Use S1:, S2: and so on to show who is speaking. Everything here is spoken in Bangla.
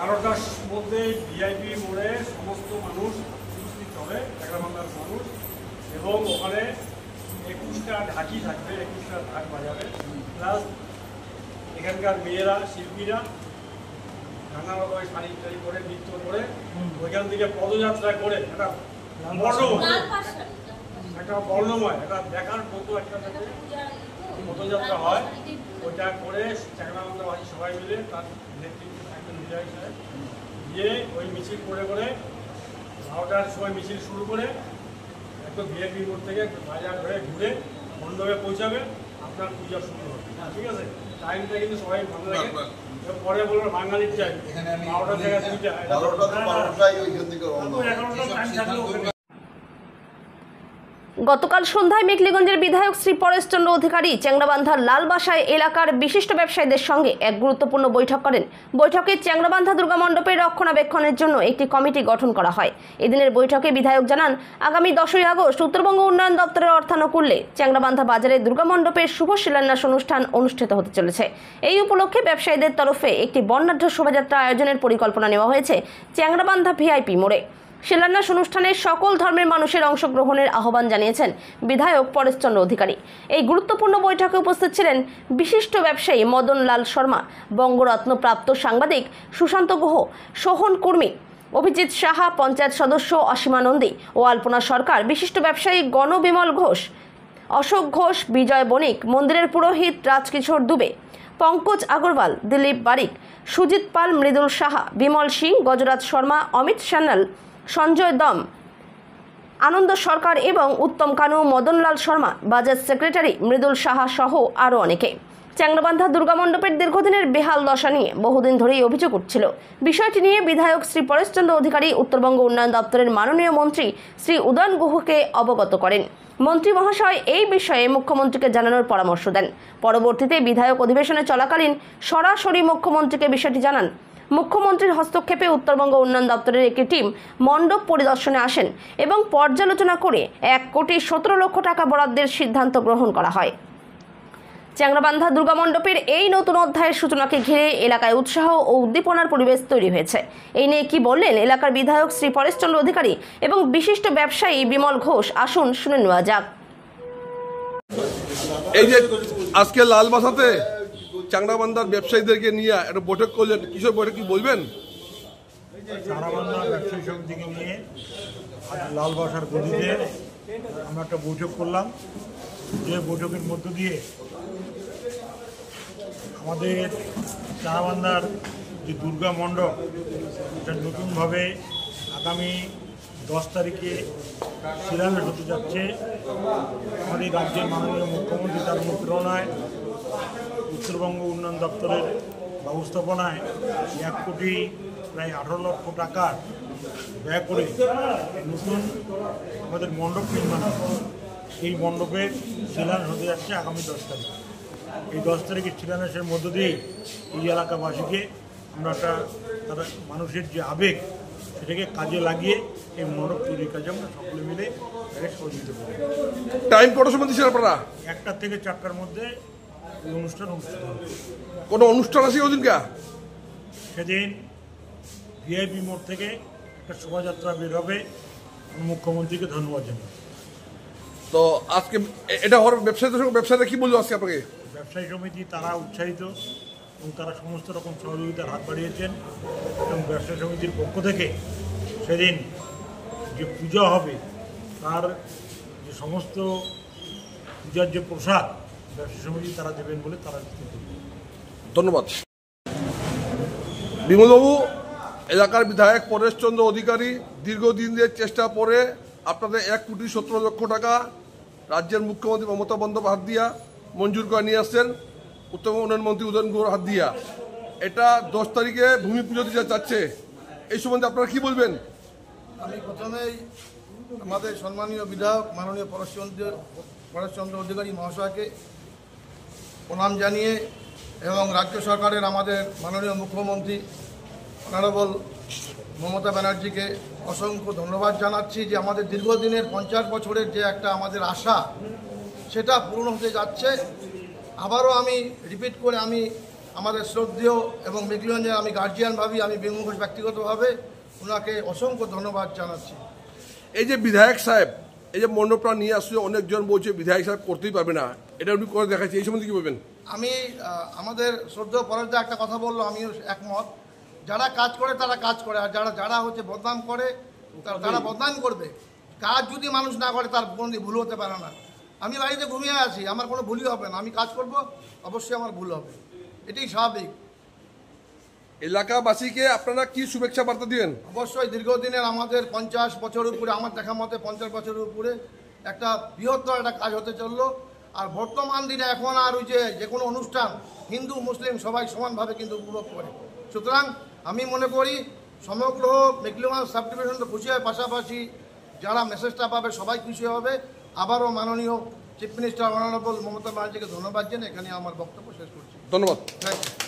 S1: 12টার মধ্যে ভিআইপি মোড়ে সমস্ত মানুষ উপস্থিত হবে, চ্যাংড়াবান্ধার মানুষ, এবং ওখানে 21টা ঢাকি থাকবে, 21টা ঢাক বাজাবে। প্লাস এখানকার মেয়েরা, শিল্পীরা নানা রকমের শাড়ি টাড়ি করে নৃত্য করে ওইখান থেকে পদযাত্রা করে একটা বর্ণময় একটা দেখার মতো একটা পদযাত্রা হয়। ওইটা করে চ্যাংড়াবান্ধাবাসী সবাই মিলে তার নেতৃত্বে থাকবেন বিধায়ক সাহেব, গিয়ে ওই মিছিল করে 12টার সময় মিছিল শুরু করে একদম ভিআইপি মোড় থেকে বাজার হয়ে ঘুরে মণ্ডপে পৌঁছাবে, আপনার পূজা শুরু হবে। ঠিক আছে, টাইমটা কিন্তু সবাই ভালো লাগে। পরে বলবো বাঙালির টাইম 12টা থেকে 2টা, 11টা
S2: গতকাল সন্ধ্যায় মেখলিগঞ্জের বিধায়ক শ্রী পরেশচন্দ্র অধিকারী চ্যাংড়াবান্ধার লালবাসায় এলাকার বিশিষ্ট ব্যবসায়ীদের সঙ্গে এক গুরুত্বপূর্ণ বৈঠক করেন। বৈঠকে চ্যাংড়াবান্ধা দুর্গা মণ্ডপের রক্ষণাবেক্ষণের জন্য একটি কমিটি গঠন করা হয়। এদিনের বৈঠকে বিধায়ক জানান, আগামী 10ই আগস্ট উত্তরবঙ্গ উন্নয়ন দপ্তরের অর্থানুকূল্যে চ্যাংড়াবান্ধা বাজারে দুর্গা মণ্ডপের শুভ শিলান্যাস অনুষ্ঠান অনুষ্ঠিত হতে চলেছে। এই উপলক্ষে ব্যবসায়ীদের তরফে একটি বর্ণাঢ্য শোভাযাত্রা আয়োজনের পরিকল্পনা নেওয়া হয়েছে চ্যাংড়াবান্ধা ভিআইপি মোড়ে। শিলান্যাস অনুষ্ঠানে সকল ধর্মের মানুষের অংশগ্রহণের আহ্বান জানিয়েছেন বিধায়ক পরেশচন্দ্র অধিকারী। এই গুরুত্বপূর্ণ বৈঠকে উপস্থিত ছিলেন বিশিষ্ট ব্যবসায়ী মদন লাল শর্মা, বঙ্গরত্নপ্রাপ্ত সাংবাদিক সুশান্ত গুহ, সোহন কুর্মী, অভিজিৎ সাহা, পঞ্চায়েত সদস্য অসীমা নন্দী ও আলপনা সরকার, বিশিষ্ট ব্যবসায়ী গণবিমল ঘোষ, অশোক ঘোষ, বিজয় বণিক, মন্দিরের পুরোহিত রাজকিশোর দুবে, পঙ্কজ আগরওয়াল, দিলীপ বারিক, সুজিত পাল, মৃদুল সাহা, বিমল সিং, গজরাজ শর্মা, অমিত সান্যাল, সঞ্জয় দম, আনন্দ সরকার এবং উত্তম কানু, মদনলাল শর্মা, বাজাজ সেক্রেটারি মৃদুল সাহা সহ আরও অনেকে। চ্যাংড়াবান্ধা দুর্গা মণ্ডপের দীর্ঘদিনের বেহাল দশা নিয়ে বহুদিন ধরেই অভিযোগ উঠছিল। বিষয়টি নিয়ে বিধায়ক শ্রী পরেশচন্দ্র অধিকারী উত্তরবঙ্গ উন্নয়ন দপ্তরের মাননীয় মন্ত্রী শ্রী উদয়ন গুহকে অবগত করেন। মন্ত্রী মহাশয় এই বিষয়ে মুখ্যমন্ত্রীকে জানানোর পরামর্শ দেন। পরবর্তীতে বিধায়ক অধিবেশনে চলাকালীন সরাসরি মুখ্যমন্ত্রীকে বিষয়টি জানান। মুখ্যমন্ত্রীর হস্তক্ষেপে উত্তরবঙ্গ উন্নয়ন দপ্তরের একটি টিম মণ্ডপ পরিদর্শনে আসেন এবং পর্যালোচনা করে 1,17,00,000 টাকা বরাদ্দের সিদ্ধান্ত গ্রহণ করা হয়। চ্যাংড়াবান্ধা দুর্গা মণ্ডপের এই নতুন অধ্যায়ের সূচনাকে ঘিরে এলাকায় উৎসাহ ও উদ্দীপনার পরিবেশ তৈরি হয়েছে। এই নিয়ে কি বললেন এলাকার বিধায়ক শ্রী পরেশচন্দ্র অধিকারী এবং বিশিষ্ট ব্যবসায়ী বিমল ঘোষ, আসুন শুনে নেওয়া যাক।
S3: এই যে আজকে লালবাসাতে চ্যাংড়াবান্ধার ব্যবসায়ীদেরকে নিয়ে একটা বৈঠক করলেন, কিসব বৈঠক কি বলবেন?
S4: চ্যাংড়াবান্ধা ব্যবসায়ী সমিতিকে নিয়ে আজ লালবাসার গদিতে আমরা একটা বৈঠক করলাম, যে বৈঠকের মধ্য দিয়ে আমাদের চ্যাংড়াবান্ধার যে দুর্গা মণ্ডপ, এটা নতুনভাবে আগামী 10 তারিখে শিলান্যাস হতে যাচ্ছে। আমাদের রাজ্যের মাননীয় মুখ্যমন্ত্রী তার অনুপ্রেরণায় উত্তরবঙ্গ উন্নয়ন দপ্তরের ব্যবস্থাপনায় 1,18,00,000 টাকা ব্যয় করে নতুন আমাদের মণ্ডপ নির্মাণ হবে। এই মণ্ডপের শিলান্যাস হতে যাচ্ছে আগামী 10 তারিখ। এই 10 তারিখের শিলান্যাসের মধ্য দিয়ে এই এলাকাবাসীকে আমরা তারা মানুষের যে আবেগ সেটাকে কাজে লাগিয়ে এই মণ্ডপ তৈরির কাজে আমরা সকলে মিলে সহযোগিতা করি।
S3: টাইম কটার সময় দিচ্ছেন আপনারা?
S4: 1টা থেকে 4টার মধ্যে এই অনুষ্ঠান অনুষ্ঠিত হবে।
S3: কোনো অনুষ্ঠান আছে ওদিনকা?
S4: সেদিন ভিআইপি মোড় থেকে একটা শোভাযাত্রা বের হবে, মুখ্যমন্ত্রীকে ধন্যবাদ জানাই।
S3: তো আজকে এটা হওয়ার ব্যবসায়ীদের সঙ্গে ব্যবসায়ীরা কি বললো আজকে আপনাকে?
S4: ব্যবসায়ী সমিতি তারা উৎসাহিত এবং তারা সমস্ত রকম সহযোগিতার হাত বাড়িয়েছেন এবং ব্যবসায়ী সমিতির পক্ষ থেকে সেদিন যে পূজা হবে তার যে সমস্ত পূজার যে প্রসাদ ব্যবসায়ী সমিতি তারা দেবেন বলে তারা
S3: ধন্যবাদ। বিমলবাবু, এলাকার বিধায়ক পরেশচন্দ্র অধিকারী দীর্ঘদিনের চেষ্টা পরে আপনাদের 1,17,00,000 টাকা রাজ্যের মুখ্যমন্ত্রী মমতা বন্দ্যোপাধ্যায় মঞ্জুর করে নিয়ে আসছেন, উত্তরবঙ্গ উন্নয়ন মন্ত্রী উদয়ন গুহর হাত দিয়া। এটা 10 তারিখে ভূমি পুজো দিতে যাচ্ছে, এই সম্বন্ধে আপনারা কি বলবেন?
S5: আমি প্রথমেই আমাদের সম্মানীয় বিধায়ক মাননীয় পরেশচন্দ্র অধিকারী মহাশয়কে প্রণাম জানিয়ে এবং রাজ্য সরকারের আমাদের মাননীয় মুখ্যমন্ত্রী অনারেবল মমতা ব্যানার্জিকে অসংখ্য ধন্যবাদ জানাচ্ছি যে আমাদের দীর্ঘদিনের 50 বছরের যে একটা আমাদের আশা সেটা পূরণ হতে যাচ্ছে। আবারও আমি রিপিট করে আমি আমাদের শ্রদ্ধেয় এবং মেকলিগঞ্জের আমি গার্জিয়ান ভাবি, আমি বেঙ্গু ঘোষ ব্যক্তিগতভাবে ওনাকে অসংখ্য ধন্যবাদ জানাচ্ছি।
S3: এই যে বিধায়ক সাহেব এই যে মণ্ডপটা নিয়ে আসছে, অনেকজন বলছে বিধায়ক সাহেব করতেই পারবে না, এটা উনি করে দেখাচ্ছে, এই সম্বন্ধে কি বলবেন?
S5: আমি আমাদের শ্রদ্ধেয় পরেশদা একটা কথা বললো, আমিও একমত। যারা কাজ করে তারা কাজ করে, আর যারা হচ্ছে বদনাম করে তারা বদনাম করবে। কাজ যদি মানুষ না করে তার কোনো ভুল হতে পারে না। আমি বাড়িতে ঘুমিয়ে আছি, আমার কোনো ভুলই হবে না, আমি কাজ করব, অবশ্যই আমার ভুল হবে, এটাই স্বাভাবিক।
S3: এলাকাবাসীকে আপনারা কি শুভেচ্ছা বার্তা দিবেন?
S5: অবশ্যই দীর্ঘদিনের আমাদের 50 বছরের উপরে, আমার দেখা মতে 50 বছরের উপরে একটা বৃহত্তর একটা কাজ হতে চললো। আর বর্তমান দিনে এখন আর ওই যে কোনো অনুষ্ঠান হিন্দু মুসলিম সবাই সমানভাবে কিন্তু উপভোগ করে। সুতরাং আমি মনে করি সমগ্র মেকলিগঞ্জ সাব ডিভিশন তো খুশি হয়, পাশাপাশি যারা মেসেজটা পাবে সবাই খুশি হবে। আবারও মাননীয় চিফ মিনিস্টার অনারেবল মমতা ব্যানার্জিকে ধন্যবাদ জানিয়ে এখানে আমার বক্তব্য শেষ করছি।
S3: ধন্যবাদ।
S5: Thank you.